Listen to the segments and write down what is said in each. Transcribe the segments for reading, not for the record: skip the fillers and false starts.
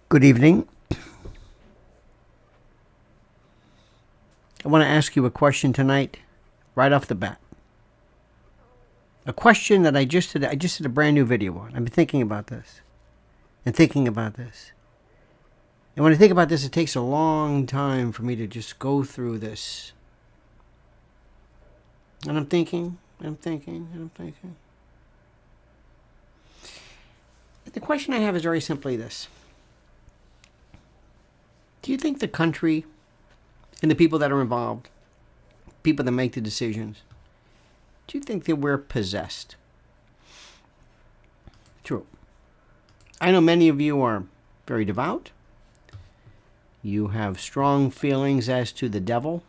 Good evening. I want to ask you a question tonight, right off the bat. A question that I just did a brand new video on. I've been thinking about this. And when I think about this, it takes a long time for me to just go through this. And I'm thinking. The question I have is very simply this. Do you think the country and the people that are involved, people that make the decisions, do you think that we're possessed? True. I know many of you are very devout. You have strong feelings as to the devil,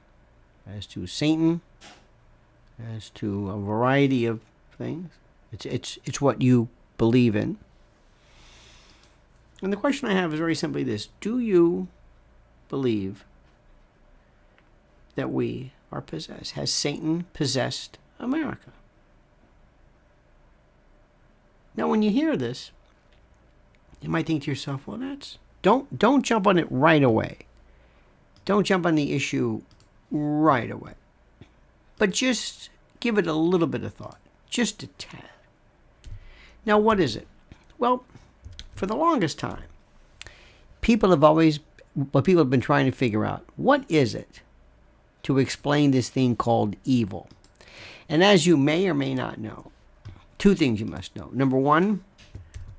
as to Satan, as to a variety of things. It's what you believe in. And the question I have is very simply this. Do you believe that we are possessed? Has Satan possessed America? Now, when you hear this, you might think to yourself, well, don't jump on it right away. Don't jump on the issue right away. But just give it a little bit of thought, just a tad. Now, what is it? Well, for the longest time, people have been trying to figure out, what is it to explain this thing called evil? And as you may or may not know, two things you must know. Number one,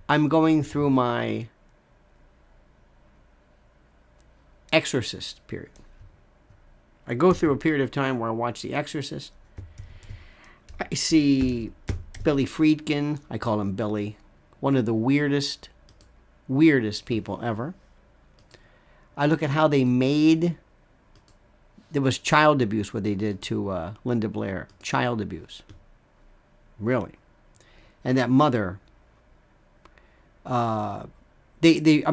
I'm going through my Exorcist period. I go through a period of time where I watch The Exorcist. I see Billy Friedkin, I call him Billy, one of the weirdest people ever. I look at how they made, there was child abuse, what they did to Linda Blair. Child abuse. Really. And that mother, they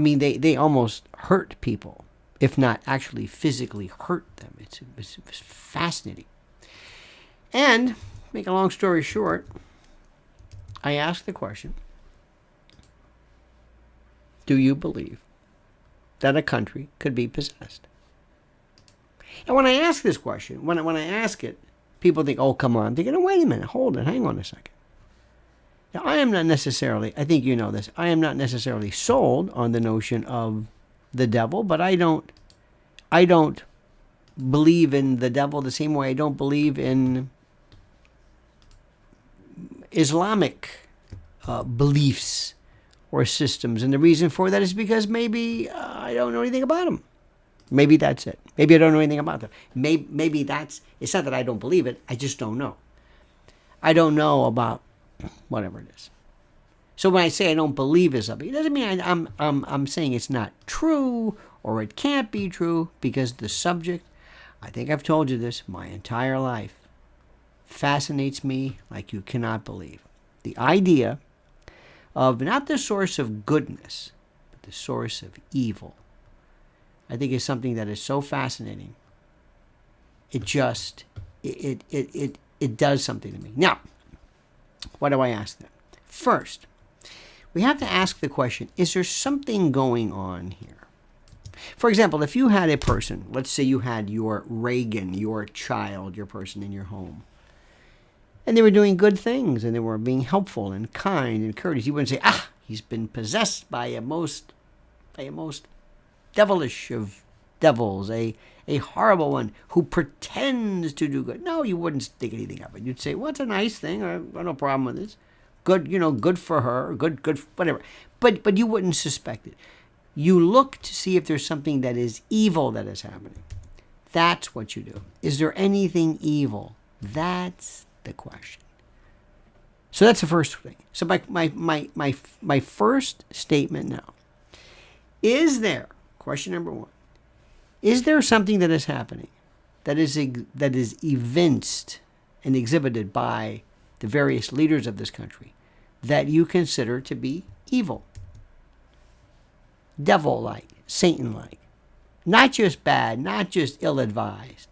almost hurt people, if not actually physically hurt them. It's fascinating. And, make a long story short, I asked the question, do you believe that a country could be possessed? And when I ask this question, when I ask it, people think, oh, come on. They're going to, wait a minute, hold it, hang on a second. Now, I am not necessarily, I think you know this, I am not necessarily sold on the notion of the devil, but I don't believe in the devil the same way I don't believe in Islamic beliefs or systems. And the reason for that is because maybe I don't know anything about them. Maybe that's it. Maybe I don't know anything about them. Maybe it's not that I don't believe it, I just don't know. I don't know about whatever it is. So when I say I don't believe in something, it doesn't mean I'm saying it's not true or it can't be true, because the subject, I think I've told you this my entire life, fascinates me like you cannot believe. The idea of not the source of goodness, but the source of evil, I think is something that is so fascinating. It just, it does something to me. Now, what do I ask them? First, we have to ask the question, is there something going on here? For example, if you had a person, let's say you had your Reagan, your child, your person in your home, and they were doing good things, and they were being helpful and kind and courteous, you wouldn't say, he's been possessed by a most devilish of devils, a horrible one who pretends to do good. No, you wouldn't think anything of it. You'd say, well, it's a nice thing. I have no problem with this. Good, good for her. Good, whatever. But you wouldn't suspect it. You look to see if there's something that is evil that is happening. That's what you do. Is there anything evil? That's the question. So that's the first thing. So my first statement now. Is there, question number one, is there something that is happening that is evinced and exhibited by the various leaders of this country that you consider to be evil? Devil-like, Satan-like. Not just bad, not just ill-advised,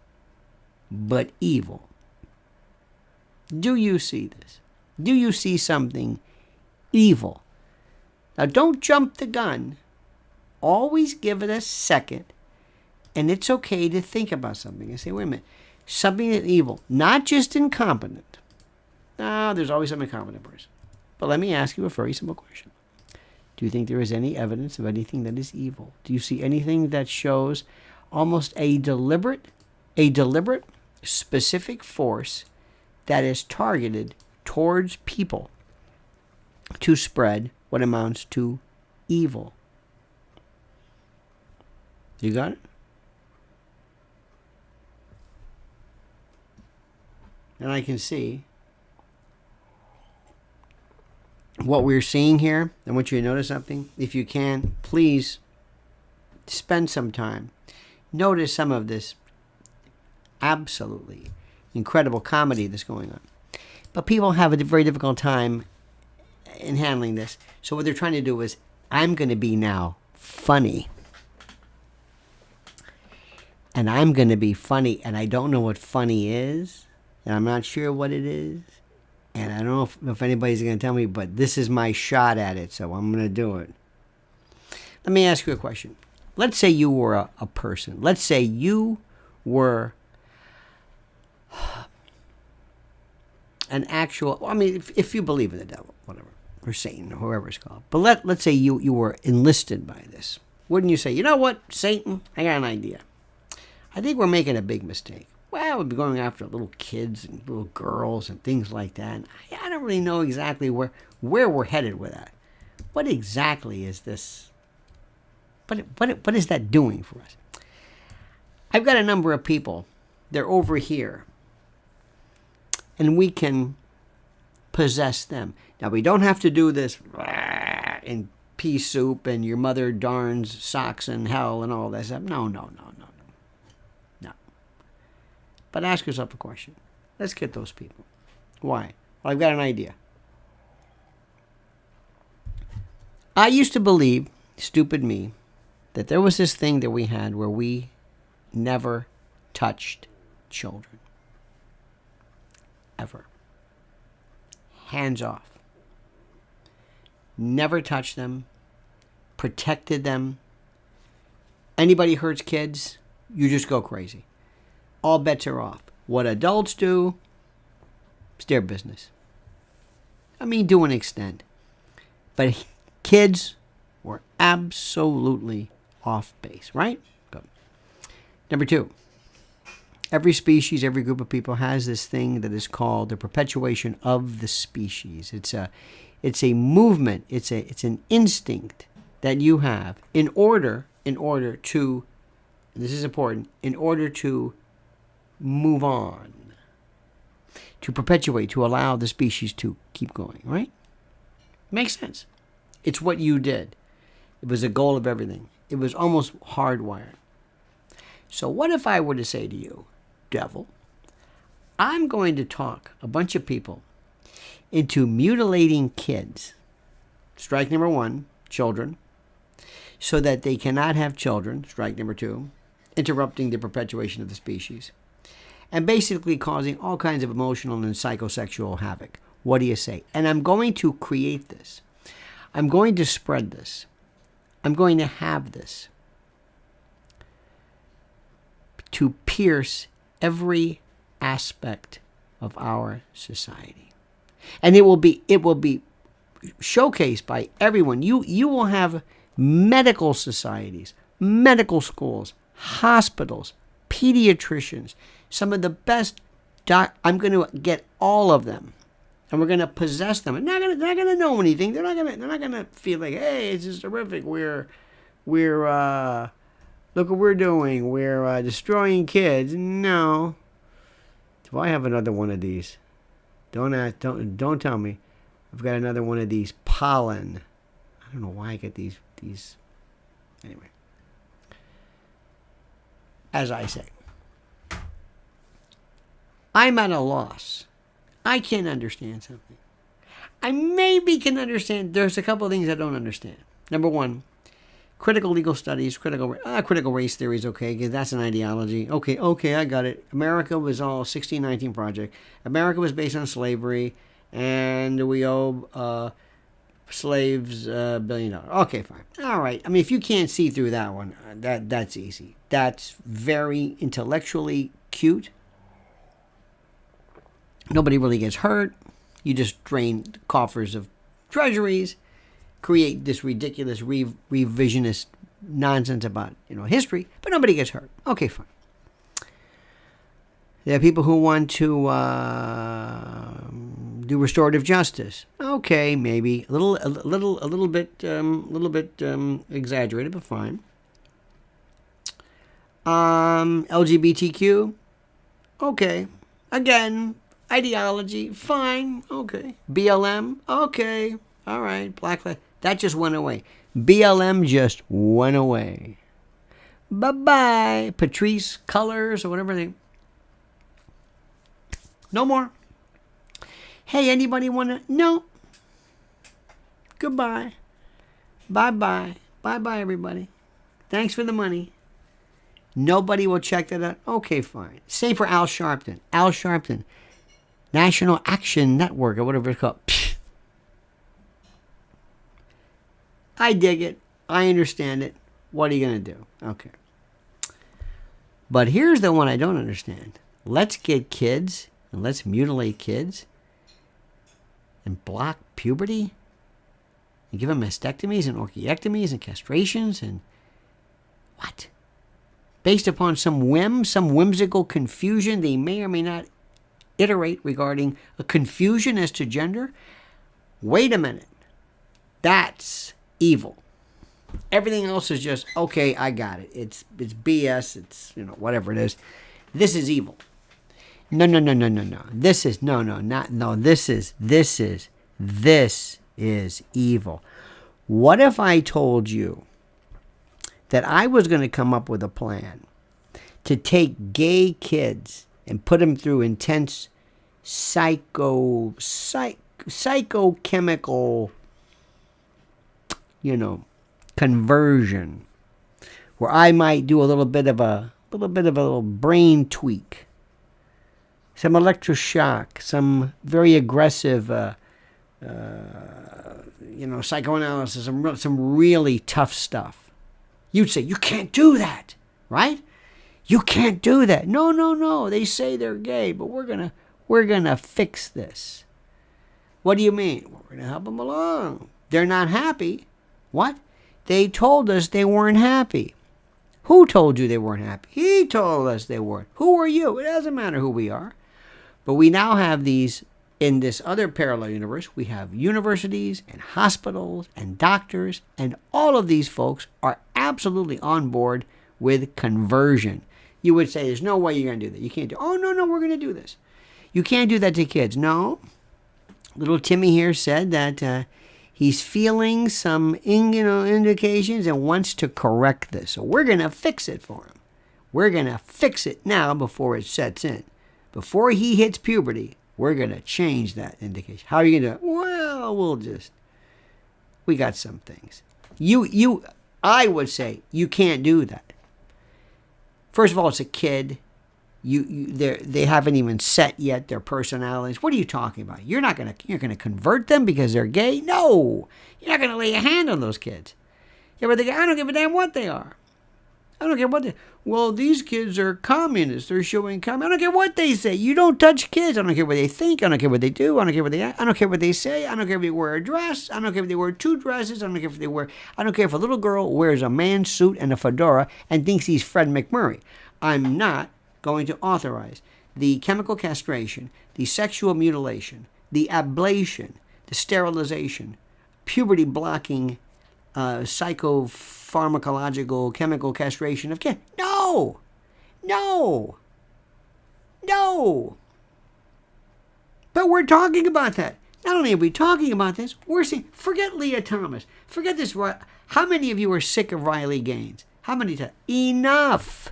but evil. Do you see this? Do you see something evil? Now, don't jump the gun always give it a second, and it's okay to think about something and say, wait a minute, something that's evil, not just incompetent. No, there's always some incompetent person. But let me ask you a very simple question. Do you think there is any evidence of anything that is evil? Do you see anything that shows almost a deliberate, specific force that is targeted towards people to spread what amounts to evil? You got it? And I can see what we're seeing here. I want you to notice something. If you can, please spend some time. Notice some of this absolutely incredible comedy that's going on. But people have a very difficult time in handling this. So what they're trying to do is, I'm going to be now funny. And I'm going to be funny, and I don't know what funny is, and I'm not sure what it is. And I don't know if anybody's going to tell me, but this is my shot at it, so I'm going to do it. Let me ask you a question. Let's say you were a person. Let's say you were an actual, I mean, if you believe in the devil, whatever, or Satan, or whoever it's called. But let's say you were enlisted by this. Wouldn't you say, you know what, Satan, I got an idea. I think we're making a big mistake. Well, we'll be going after little kids and little girls and things like that. And I don't really know exactly where we're headed with that. What exactly is this? What is that doing for us? I've got a number of people. They're over here. And we can possess them. Now, we don't have to do this in pea soup and your mother darns socks in hell and all that stuff. No. But ask yourself a question. Let's get those people. Why? Well, I've got an idea. I used to believe, stupid me, that there was this thing that we had where we never touched children. Ever. Hands off. Never touched them. Protected them. Anybody hurts kids, you just go crazy. All bets are off. What adults do, it's their business. I mean, to an extent. But kids were absolutely off base, right? Good. Number 2. Every species, every group of people has this thing that is called the perpetuation of the species. It's a movement. It's an instinct that you have in order to, this is important, in order to move on, to perpetuate, to allow the species to keep going, right? Makes sense. It's what you did. It was a goal of everything. It was almost hardwired. So what if I were to say to you, devil, I'm going to talk a bunch of people into mutilating kids. Strike number 1, children, so that they cannot have children. Strike number 2, interrupting the perpetuation of the species. And basically causing all kinds of emotional and psychosexual havoc. What do you say? And I'm going to create this. I'm going to spread this. I'm going to have this to pierce every aspect of our society. And it will be showcased by everyone. You will have medical societies, medical schools, hospitals, pediatricians, some of the best I'm going to get all of them, and we're going to possess them. And they're not going to know anything. They're not going to feel like, hey, it's just terrific. We're look what we're doing. We're destroying kids. No. Do I have another one of these? Don't tell me. I've got another one of these pollen. I don't know why I get these. Anyway. As I say, I'm at a loss. I can't understand something. I maybe can understand. There's a couple of things I don't understand. Number 1, critical legal studies, critical race theory is okay, because that's an ideology. Okay, I got it. America was all 1619 Project. America was based on slavery, and we owe slaves, $1 billion. Okay, fine. All right. I mean, if you can't see through that one, that's easy. That's very intellectually cute. Nobody really gets hurt. You just drain the coffers of treasuries, create this ridiculous revisionist nonsense about history, but nobody gets hurt. Okay, fine. There are people who want to do restorative justice. Okay, maybe a little bit exaggerated, but fine. LGBTQ. Okay, again, ideology. Fine. Okay. BLM. Okay. All right. Black lives. That just went away. BLM just went away. Bye-bye. Patrice Colors or whatever they... No more. Hey, anybody want to... No. Goodbye. Bye-bye. Bye-bye, everybody. Thanks for the money. Nobody will check that out. Okay, fine. Same for Al Sharpton. Al Sharpton. National Action Network or whatever it's called. Pfft. I dig it. I understand it. What are you going to do? Okay. But here's the one I don't understand. Let's get kids and let's mutilate kids and block puberty and give them mastectomies and orchiectomies and castrations and what? Based upon some whimsical confusion they may or may not iterate regarding a confusion as to gender. Wait a minute. That's evil. Everything else is just, okay, I got it. It's BS. It's, whatever it is. This is evil. No. This is evil. What if I told you that I was going to come up with a plan to take gay kids and put them through intense psychochemical, conversion, where I might do a little bit of a brain tweak, some electroshock, some very aggressive, psychoanalysis, some really tough stuff. You'd say, you can't do that, right? You can't do that. No. They say they're gay, but we're gonna fix this. What do you mean? We're gonna help them along. They're not happy. What? They told us they weren't happy. Who told you they weren't happy? He told us they weren't. Who are you? It doesn't matter who we are. But we now have these, in this other parallel universe, we have universities and hospitals and doctors, and all of these folks are absolutely on board with conversion. You would say, there's no way you're going to do that. You can't do, oh, no, we're going to do this. You can't do that to kids. No. Little Timmy here said that he's feeling some indications and wants to correct this. So we're going to fix it for him. We're going to fix it now before it sets in. Before he hits puberty, we're going to change that indication. How are you going to do it? Well, we got some things. I would say you can't do that. First of all, it's a kid. They haven't even set yet their personalities. What are you talking about? You're going to convert them because they're gay? No. You're not going to lay a hand on those kids. Yeah, but I don't give a damn what they are. I don't care what they... Well, these kids are communists. They're showing communism. I don't care what they say. You don't touch kids. I don't care what they think. I don't care what they do. I don't care what they act. I don't care what they say. I don't care if they wear a dress. I don't care if they wear 2 dresses. I don't care if they wear... I don't care if a little girl wears a man's suit and a fedora and thinks he's Fred McMurray. I'm not going to authorize the chemical castration, the sexual mutilation, the ablation, the sterilization, puberty-blocking, psychopharmacological chemical castration of kids. No! But we're talking about that. Not only are we talking about this, we're saying, forget Leah Thomas. Forget this. How many of you are sick of Riley Gaines? How many times? Enough!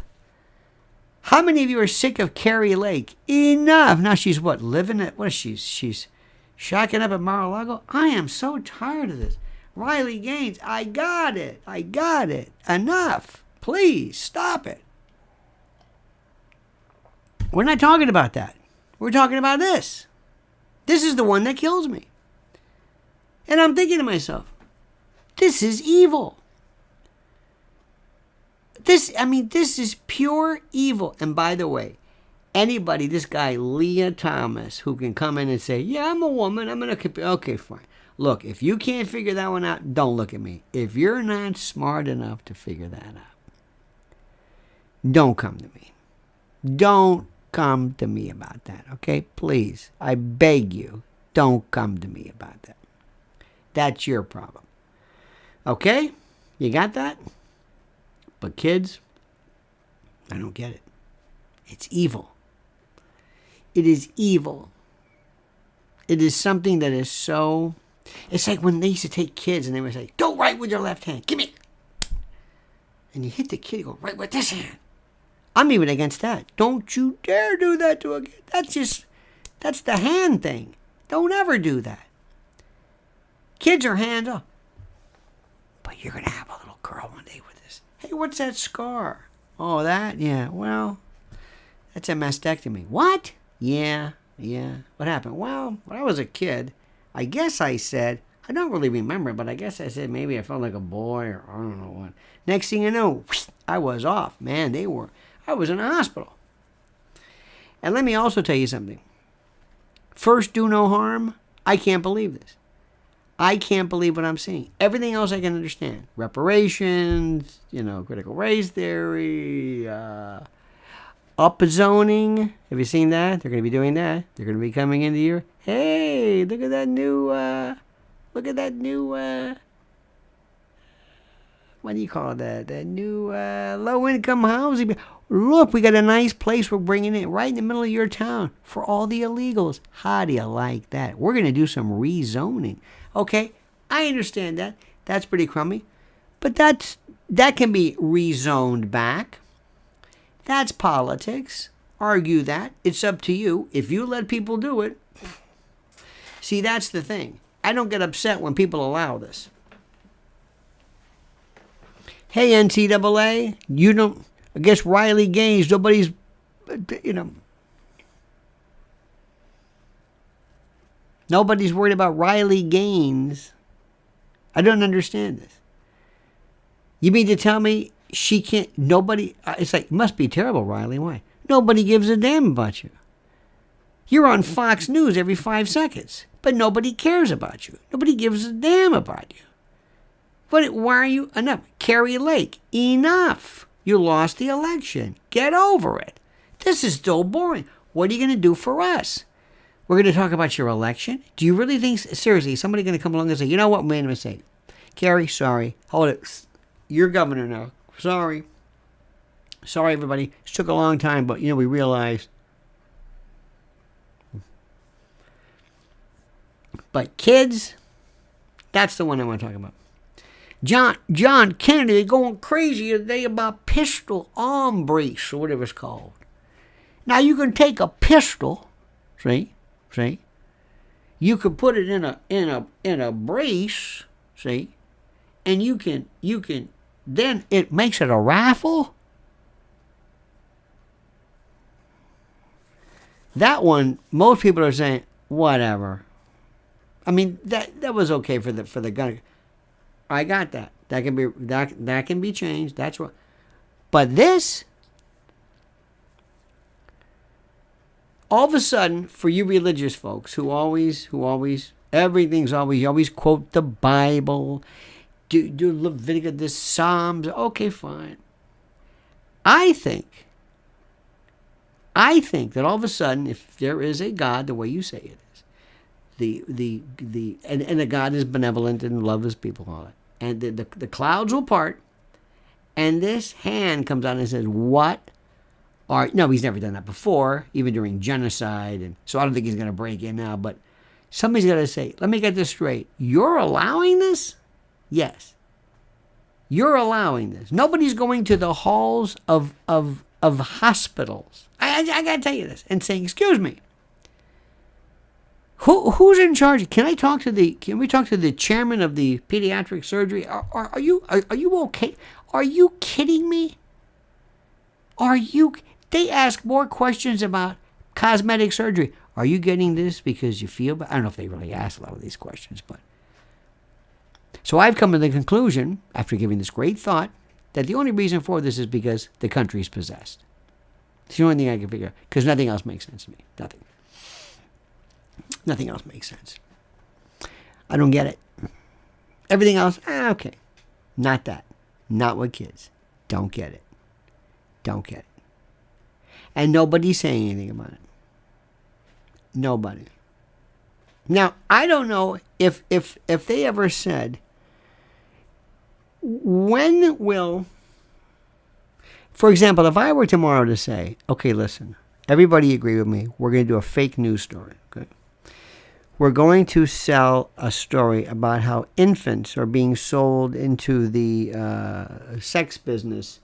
How many of you are sick of Carrie Lake? Enough! Now she's what? Living at... What is she? She's shacking up at Mar-a-Lago? I am so tired of this. Riley Gaines, I got it. Enough. Please, stop it. We're not talking about that. We're talking about this. This is the one that kills me. And I'm thinking to myself, this is evil. This is pure evil. And by the way, anybody, this guy, Leah Thomas, who can come in and say, yeah, I'm a woman, okay, fine. Look, if you can't figure that one out, don't look at me. If you're not smart enough to figure that out, don't come to me. Don't come to me about that, okay? Please, I beg you, don't come to me about that. That's your problem. Okay? You got that? But kids, I don't get it. It's evil. It is evil. It is something that is so... It's like when they used to take kids and they would say, don't write with your left hand. Give me. And you hit the kid, you go, write with this hand. I'm even against that. Don't you dare do that to a kid. That's the hand thing. Don't ever do that. Kids are hands off. But you're going to have a little girl one day with this. Hey, what's that scar? Oh, that? Yeah, well, that's a mastectomy. What? Yeah. What happened? Well, when I was a kid, I guess I said, I don't really remember, but I guess I said maybe I felt like a boy or I don't know what. Next thing you know, I was off. Man, I was in a hospital. And let me also tell you something. First, do no harm. I can't believe this. I can't believe what I'm seeing. Everything else I can understand. Reparations, critical race theory, upzoning. Have you seen that? They're going to be doing that. They're going to be coming into your, hey, look at that new, what do you call that? That new low-income housing. Look, we got a nice place we're bringing in right in the middle of your town for all the illegals. How do you like that? We're going to do some rezoning. Okay, I understand that. That's pretty crummy. But that can be rezoned back. That's politics. Argue that. It's up to you. If you let people do it. See, that's the thing. I don't get upset when people allow this. Hey, NCAA, I guess Riley Gaines, nobody's, nobody's worried about Riley Gaines. I don't understand this. You mean to tell me she can't, nobody, it's like, it must be terrible, Riley. Why? Nobody gives a damn about you. You're on Fox News every 5 seconds, but nobody cares about you. Nobody gives a damn about you. But why are you, enough? Carrie Lake, enough. You lost the election. Get over it. This is still boring. What are you going to do for us? We're going to talk about your election? Do you really think, seriously, somebody going to come along and say, you know what, we made a mistake. Carrie, sorry. Hold it. You're governor now. Sorry. Sorry, everybody. It took a long time, but, we realized. But kids, that's the one I want to talk about. John Kennedy going crazy today about pistol embrace or whatever it's called. Now you can take a pistol, see, you can put it in a brace, see, and you can then it makes it a rifle. That one, most people are saying whatever. I mean that was okay for the gun. I got that. That can be changed. That's what. But this, all of a sudden, for you religious folks who always everything's always, you always quote the Bible, do Leviticus, the Psalms. Okay, fine. I think that all of a sudden, if there is a God, the way you say it is, and the God is benevolent and loves his people, all that. And the clouds will part, and this hand comes out and says, no, he's never done that before, even during genocide, and so I don't think he's going to break in now, but somebody's got to say, let me get this straight. You're allowing this? Yes. You're allowing this. Nobody's going to the halls of hospitals. I got to tell you this, and saying, excuse me. Who's in charge? Can we talk to the chairman of the pediatric surgery? Are you okay? Are you kidding me? They ask more questions about cosmetic surgery. Are you getting this because you feel bad? I don't know if they really ask a lot of these questions, but So I've come to the conclusion, after giving this great thought, that the only reason for this is because the country is possessed. It's the only thing I can figure out, because nothing else makes sense to me. Nothing. Nothing else makes sense. I don't get it. Everything else, okay. Not that. Not with kids. Don't get it. Don't get it. And nobody's saying anything about it. Nobody. Now, I don't know if they ever said, when will, for example, if I were tomorrow to say, okay, listen, everybody agree with me, we're going to do a fake news story, okay? We're going to sell a story about how infants are being sold into the sex business,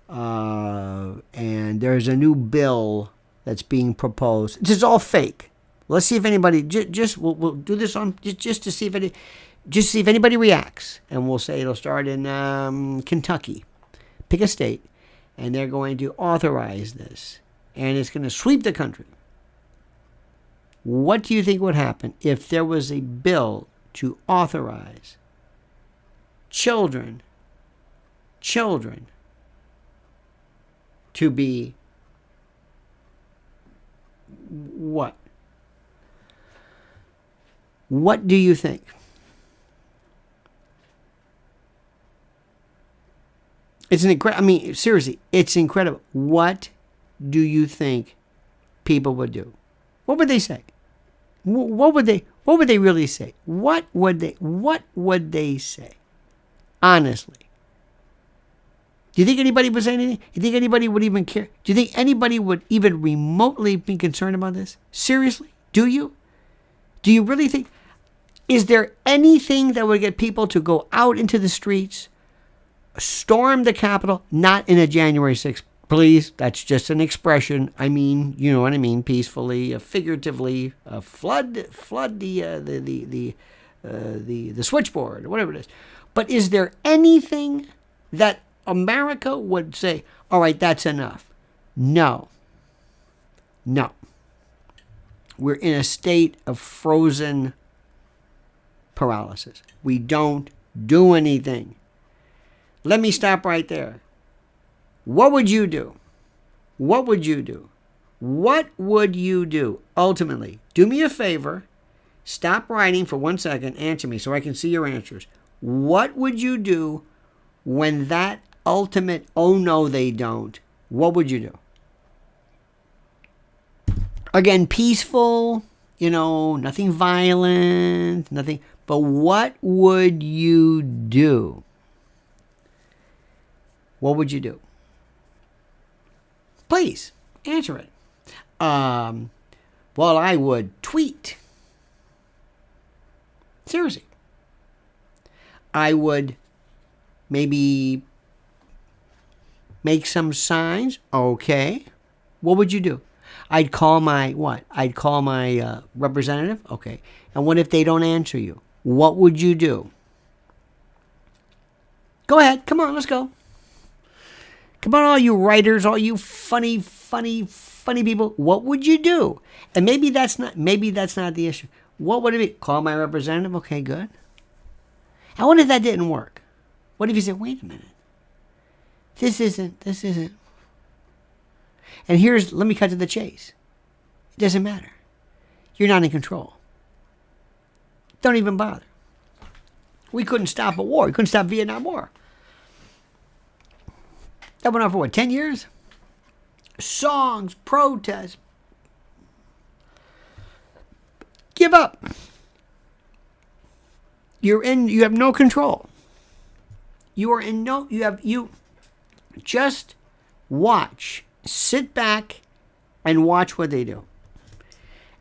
and there's a new bill that's being proposed. This is all fake. Let's see if anybody we'll do this on just to see if anybody reacts, and we'll say it'll start in Kentucky. Pick a state, and they're going to authorize this, and it's going to sweep the country. What do you think would happen if there was a bill to authorize children to be what? What do you think? It's seriously, it's incredible. What do you think people would do? What would they say? What would they really say? What would they say? Honestly. Do you think anybody would say anything? Do you think anybody would even care? Do you think anybody would even remotely be concerned about this? Seriously? Do you? Do you really think? Is there anything that would get people to go out into the streets, storm the Capitol, not in a January 6th? Please, that's just an expression. I mean, you know what I mean, peacefully, figuratively, flood the switchboard, or whatever it is. But is there anything that America would say, all right, that's enough? No. We're in a state of frozen paralysis. We don't do anything. Let me stop right there. What would you do? What would you do? What would you do? Ultimately, do me a favor. Stop writing for 1 second. Answer me so I can see your answers. What would you do when that ultimate, oh no, they don't? What would you do? Again, peaceful, nothing violent, nothing. But what would you do? What would you do? Please, answer it. Well, I would tweet. Seriously. I would maybe make some signs. Okay. What would you do? I'd call my what? I'd call my representative. Okay. And what if they don't answer you? What would you do? Go ahead. Come on, let's go. Come on, all you writers, all you funny people. What would you do? And maybe that's not the issue. What would it be? Call my representative? Okay, good. And what if that didn't work? What if you said, wait a minute. This isn't. And let me cut to the chase. It doesn't matter. You're not in control. Don't even bother. We couldn't stop a war. We couldn't stop Vietnam War. That went on for what, 10 years? Songs, protests. Give up. You have no control. You just watch. Sit back and watch what they do.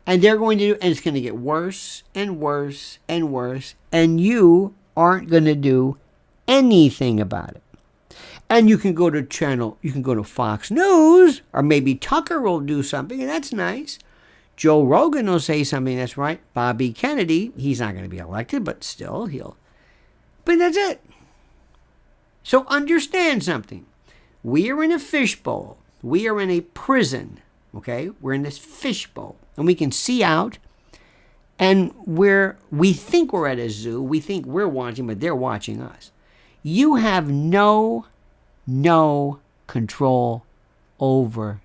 And they're going to do, and it's going to get worse and worse and worse, and you aren't going to do anything about it. And you can go to Fox News, or maybe Tucker will do something, and that's nice. Joe Rogan will say something that's right. Bobby Kennedy, he's not going to be elected, but still but that's it. So understand something. We are in a fishbowl. We are in a prison, okay? We're in this fishbowl, and we can see out, And we think we're at a zoo. We think we're watching, but they're watching us. You have no control over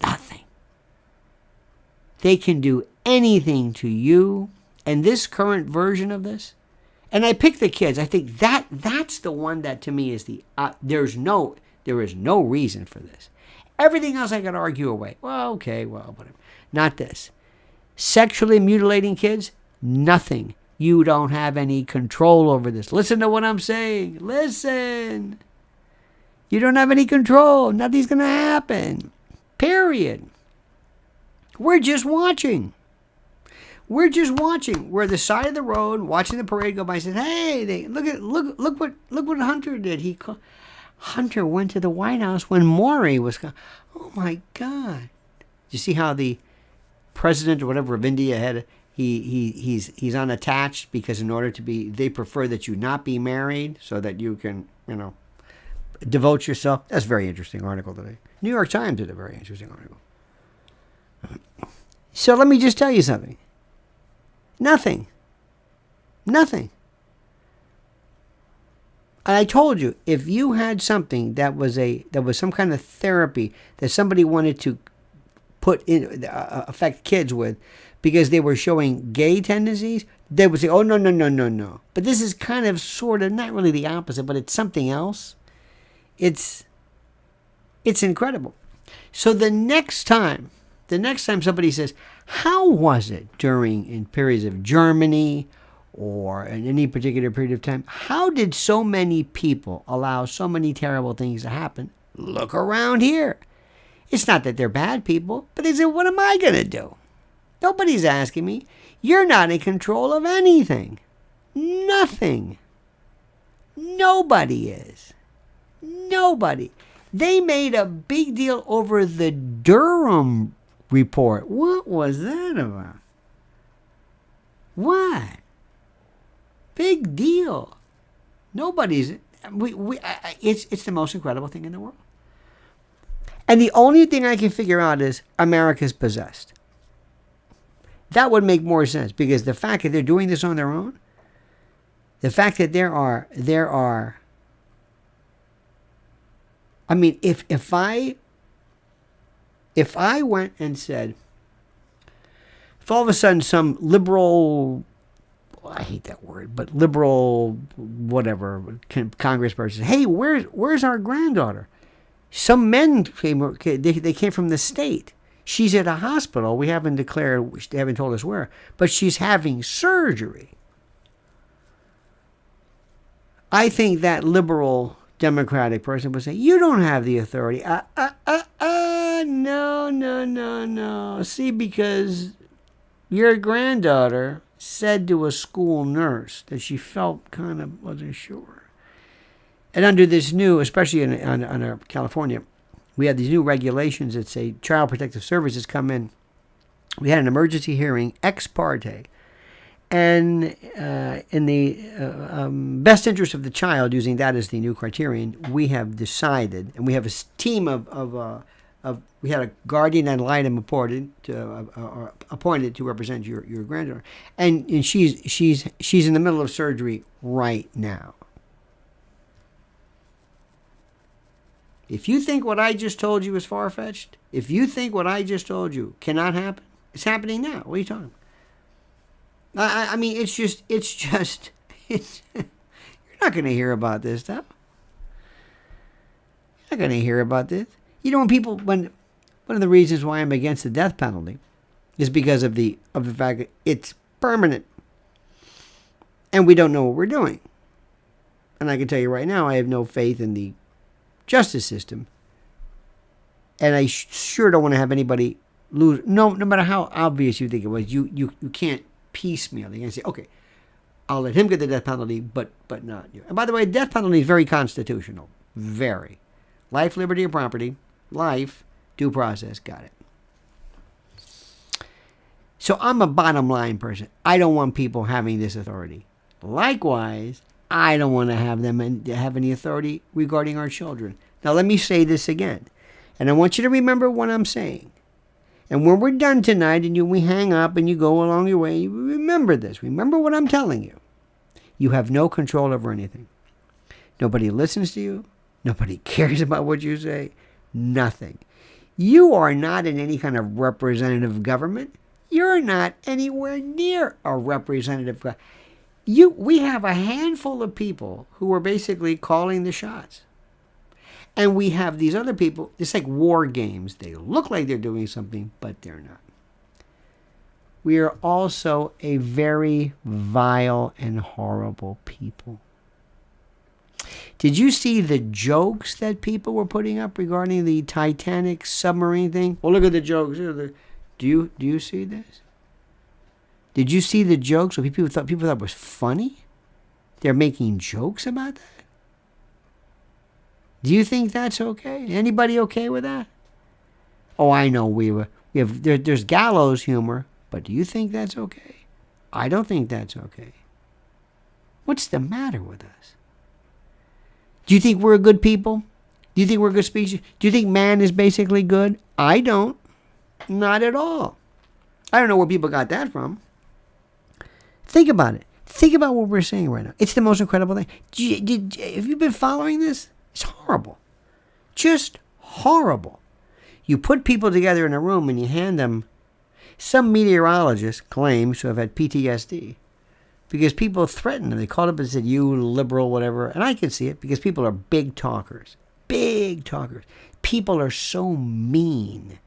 nothing. They can do anything to you. And this current version of this, and I pick the kids. I think that's the one that to me is there is no reason for this. Everything else I could argue away. Well, okay, well, whatever. Not this. Sexually mutilating kids, nothing. You don't have any control over this. Listen to what I'm saying. Listen. You don't have any control. Nothing's going to happen. Period. We're just watching. We're just watching. We're at the side of the road, watching the parade go by. I said, "Hey, look what Hunter did. Hunter went to the White House when Maury was gone. Oh my God! You see how the president or whatever of India had he's unattached because in order to be, they prefer that you not be married so that you can devote yourself. That's a very interesting article today. New York Times did a very interesting article. So let me just tell you something. Nothing. And I told you, if you had something that was some kind of therapy that somebody wanted to affect kids with because they were showing gay tendencies, they would say, oh, no. But this is kind of sort of not really the opposite, but it's something else. It's incredible. So the next time somebody says, how was it in periods of Germany or in any particular period of time, how did so many people allow so many terrible things to happen? Look around here. It's not that they're bad people, but they say, what am I going to do? Nobody's asking me. You're not in control of anything. Nothing. Nobody is. Nobody. They made a big deal over the Durham report. What was that about? What? Big deal. Nobody's. It's the most incredible thing in the world. And the only thing I can figure out is America's possessed. That would make more sense because the fact that they're doing this on their own, the fact that there are. I mean, if I went and said, if all of a sudden some liberal, I hate that word, but liberal whatever congressperson, hey, where's our granddaughter? Some men they came from the state. She's at a hospital. We haven't declared, they haven't told us where, but she's having surgery. I think that liberal Democratic person would say, you don't have the authority. No. See, because your granddaughter said to a school nurse that she felt kind of wasn't sure. And under this new, especially in California, we have these new regulations that say Child Protective Services come in. We had an emergency hearing ex parte. And in the best interest of the child, using that as the new criterion, we have decided, and we have a team we had a guardian ad litem appointed to represent your granddaughter, and she's in the middle of surgery right now. If you think what I just told you is far-fetched, if you think what I just told you cannot happen, it's happening now. What are you talking about? I mean, it's you're not going to hear about this stuff. You're not going to hear about this. You know, when one of the reasons why I'm against the death penalty is because of the fact that it's permanent. And we don't know what we're doing. And I can tell you right now, I have no faith in the justice system. And I sure don't want to have anybody lose. No matter how obvious you think it was, you can't piecemeal. They can say, okay, I'll let him get the death penalty, but not you. And by the way, death penalty is very constitutional. Very. Life, liberty, and property. Life, due process. Got it. So I'm a bottom line person. I don't want people having this authority. Likewise, I don't want to have them have any authority regarding our children. Now let me say this again. And I want you to remember what I'm saying. And when we're done tonight and we hang up and you go along your way, you remember this. Remember what I'm telling you. You have no control over anything. Nobody listens to you. Nobody cares about what you say. Nothing. You are not in any kind of representative government. You're not anywhere near a representative government. We have a handful of people who are basically calling the shots. And we have these other people, it's like war games. They look like they're doing something, but they're not. We are also a very vile and horrible people. Did you see the jokes that people were putting up regarding the Titanic submarine thing? Well, look at the jokes. Do you see this? Did you see the jokes? So people thought it was funny? They're making jokes about that? Do you think that's okay? Anybody okay with that? Oh, I know there's gallows humor, but do you think that's okay? I don't think that's okay. What's the matter with us? Do you think we're a good people? Do you think we're a good species? Do you think man is basically good? I don't. Not at all. I don't know where people got that from. Think about it. Think about what we're saying right now. It's the most incredible thing. Have you been following this? It's horrible. Just horrible. You put people together in a room and you hand them. Some meteorologist claims to have had PTSD because people threatened them. They called up and said, "You liberal, whatever." And I can see it because people are big talkers. Big talkers. People are so mean.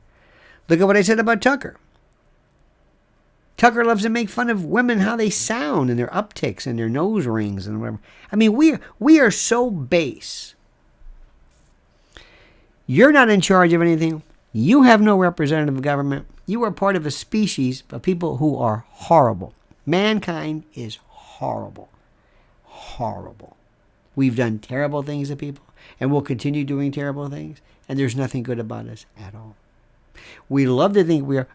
Look at what I said about Tucker. Tucker loves to make fun of women, how they sound and their upticks and their nose rings and whatever. I mean, we are so base. You're not in charge of anything. You have no representative government. You are part of a species of people who are horrible. Mankind is horrible. Horrible. We've done terrible things to people, and we'll continue doing terrible things, and there's nothing good about us at all. We love to think we're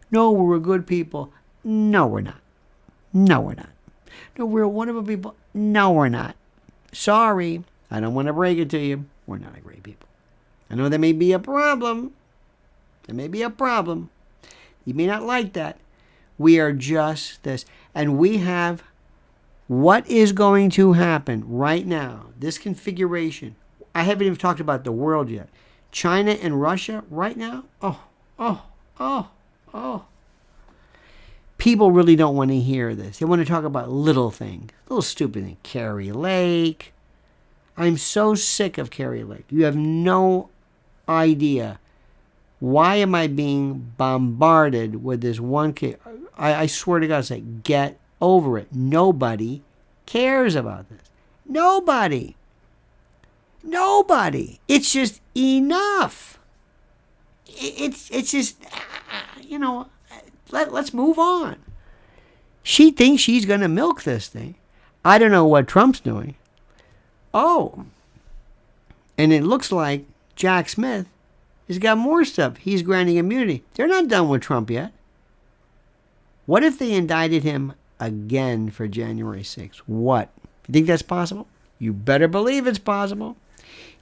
a good people. No, we're not. No, we're not. No, we're wonderful people. No, we're not. Sorry. I don't want to break it to you. We're not a great people. I know there may be a problem. There may be a problem. You may not like that. We are just this. And we have what is going to happen right now. This configuration. I haven't even talked about the world yet. China and Russia right now. Oh. People really don't want to hear this. They want to talk about little things. Little stupid things. Carrie Lake. I'm so sick of Carrie Lake. You have no idea. Why am I being bombarded with this one case? I swear to God, it's like, get over it. Nobody cares about this. Nobody. It's just enough. It's just, let's move on. She thinks she's going to milk this thing. I don't know what Trump's doing. Oh. And it looks like Jack Smith has got more stuff. He's granting immunity. They're not done with Trump yet. What if they indicted him again for January 6th? What? You think that's possible? You better believe it's possible.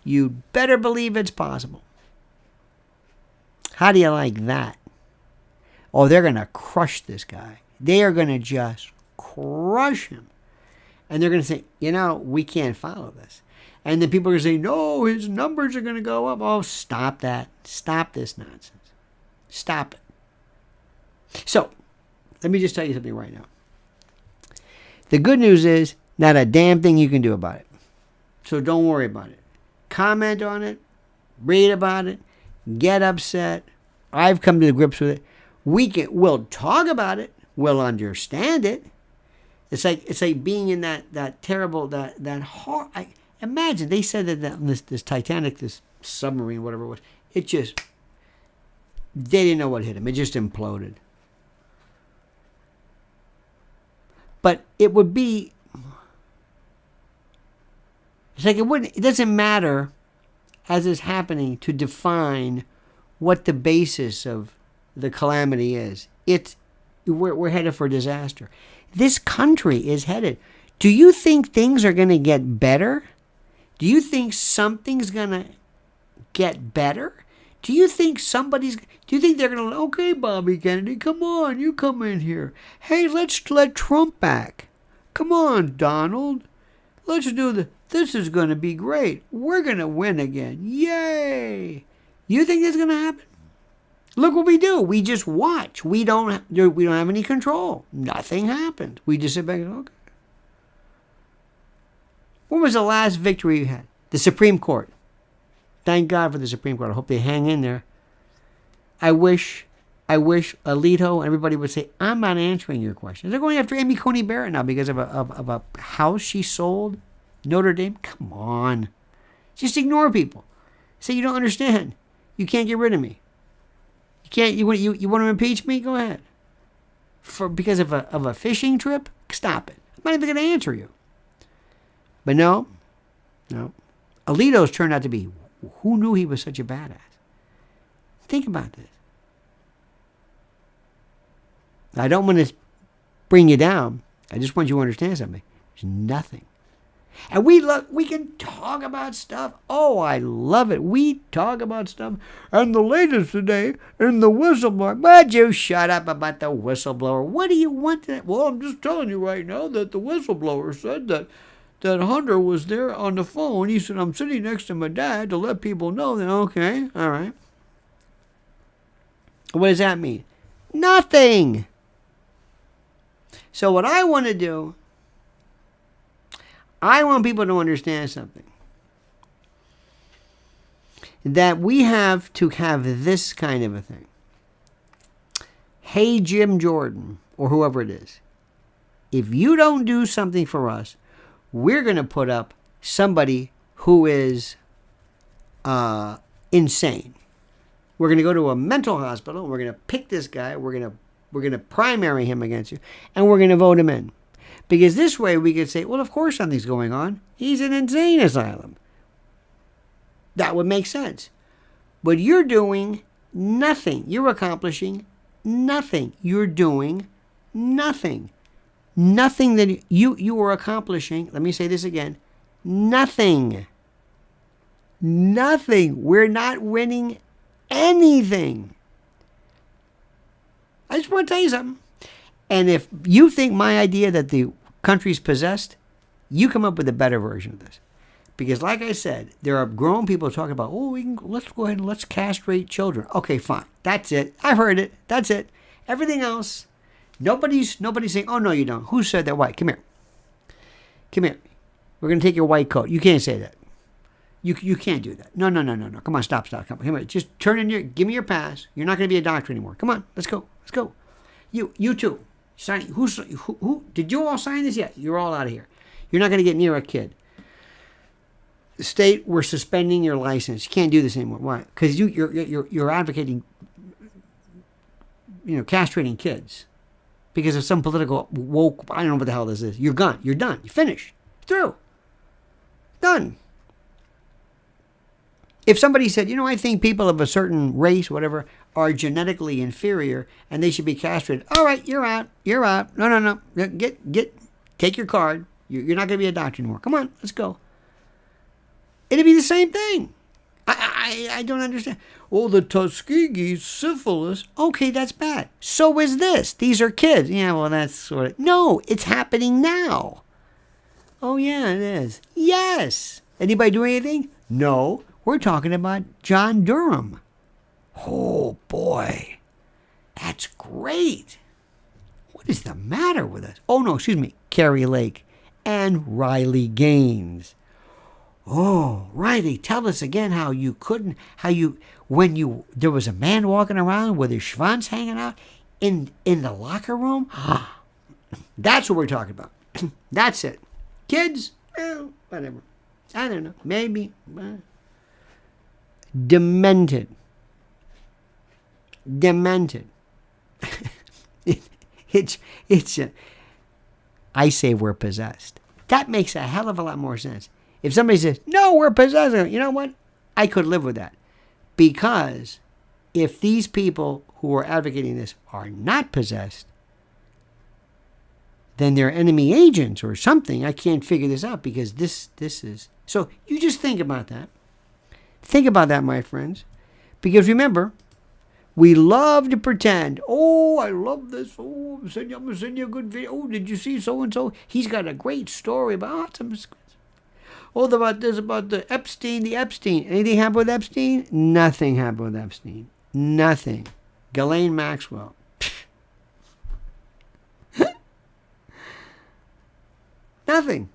You better believe it's possible. How do you like that? Oh, they're going to crush this guy. They are going to just crush him. And they're going to say, we can't follow this. And then people are going to say, no, his numbers are going to go up. Oh, stop that. Stop this nonsense. Stop it. So, let me just tell you something right now. The good news is, not a damn thing you can do about it. So don't worry about it. Comment on it. Read about it. Get upset. I've come to grips with it. We'll talk about it. We'll understand it. It's like being in that terrible, that horror. Imagine they said that this Titanic, this submarine, whatever it was, they didn't know what hit him. It just imploded. But it would be, it's like it doesn't matter as is happening to define what the basis of the calamity is. We're headed for disaster. This country is headed. Do you think things are going to get better? Do you think something's going to get better? Do you think they're going to, okay, Bobby Kennedy, come on, you come in here. Hey, let's let Trump back. Come on, Donald. Let's do this is going to be great. We're going to win again. Yay. You think that's going to happen? Look what we do. We just watch. We don't have any control. Nothing happens. We just sit back and okay. When was the last victory you had? The Supreme Court. Thank God for the Supreme Court. I hope they hang in there. I wish Alito and everybody would say, I'm not answering your questions. They're going after Amy Coney Barrett now because of a house she sold. Notre Dame. Come on. Just ignore people. Say you don't understand. You can't get rid of me. You can't. You want to impeach me? Go ahead. Because of a fishing trip? Stop it. I'm not even going to answer you. But no. Alito's turned out to be. Who knew he was such a badass? Think about this. I don't want to bring you down. I just want you to understand something. There's nothing. And we can talk about stuff. Oh, I love it. We talk about stuff. And the latest today in the whistleblower. But you shut up about the whistleblower. What do you want to? Well, I'm just telling you right now that the whistleblower said that Hunter was there on the phone. He said, I'm sitting next to my dad to let people know that, okay, all right. What does that mean? Nothing. So what I want to do, I want people to understand something. That we have to have this kind of a thing. Hey, Jim Jordan, or whoever it is, if you don't do something for us, we're going to put up somebody who is insane. We're going to go to a mental hospital. We're going to pick this guy. We're going to primary him against you, and we're going to vote him in. Because this way we could say, well, of course something's going on. He's in an insane asylum. That would make sense. But you're doing nothing. You're accomplishing nothing. You're doing nothing. Nothing that you are accomplishing. Let me say this again. Nothing. Nothing. We're not winning anything. I just want to tell you something. And if you think my idea that the country's possessed, you come up with a better version of this. Because like I said, there are grown people talking about, let's go ahead and let's castrate children. Okay, fine. That's it. I've heard it. That's it. Everything else, nobody's saying, oh, no, you don't. Who said that? White? Come here. Come here. We're going to take your white coat. You can't say that. You can't do that. No. Come on, stop. Come here. Just give me your pass. You're not going to be a doctor anymore. Come on, let's go. You too. Sign. Who did you all sign this? Yeah, you're all out of here. You're not going to get near a kid. The state, we're suspending your license. You can't do this anymore. Why? Because you're advocating, castrating kids because of some political woke. I don't know what the hell this is. You're gone. You're done. You finish. Through. Done. If somebody said, I think people of a certain race, whatever, are genetically inferior and they should be castrated. All right, you're out. No. Take your card. You're not going to be a doctor anymore. Come on, let's go. It'd be the same thing. I don't understand. Oh, the Tuskegee syphilis. Okay, that's bad. So is this. These are kids. Yeah, well, that's sort of. No, it's happening now. Oh, yeah, it is. Yes. Anybody do anything? No. We're talking about John Durham. Oh, boy. That's great. What is the matter with us? Oh, no, excuse me. Carrie Lake and Riley Gaines. Oh, Riley, tell us again there was a man walking around with his schwanz hanging out in the locker room. That's what we're talking about. That's it. Kids, whatever. I don't know. Maybe. Demented. I say we're possessed. That makes a hell of a lot more sense. If somebody says, no, we're possessed, you know what? I could live with that. Because if these people who are advocating this are not possessed, then they're enemy agents or something. I can't figure this out because this is... So you just think about that. Think about that, my friends. Because remember, we love to pretend, oh, I love this. Oh, I'm going to send you a good video. Oh, did you see so-and-so? He's got a great story about some. Oh, about this, about the Epstein. Anything happened with Epstein? Nothing happened with Epstein. Nothing. Ghislaine Maxwell. Nothing.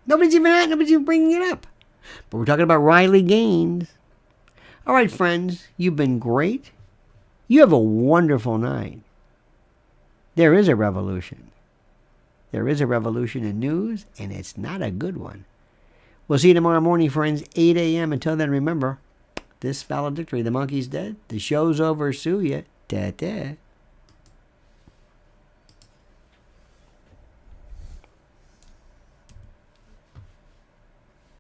Nobody's even bringing it up. But we're talking about Riley Gaines. All right, friends, you've been great. You have a wonderful night. There is a revolution. There is a revolution in news, and it's not a good one. We'll see you tomorrow morning, friends, 8 a.m. Until then, remember, this valedictory, the monkey's dead. The show's over. Sue ya. Ta-ta.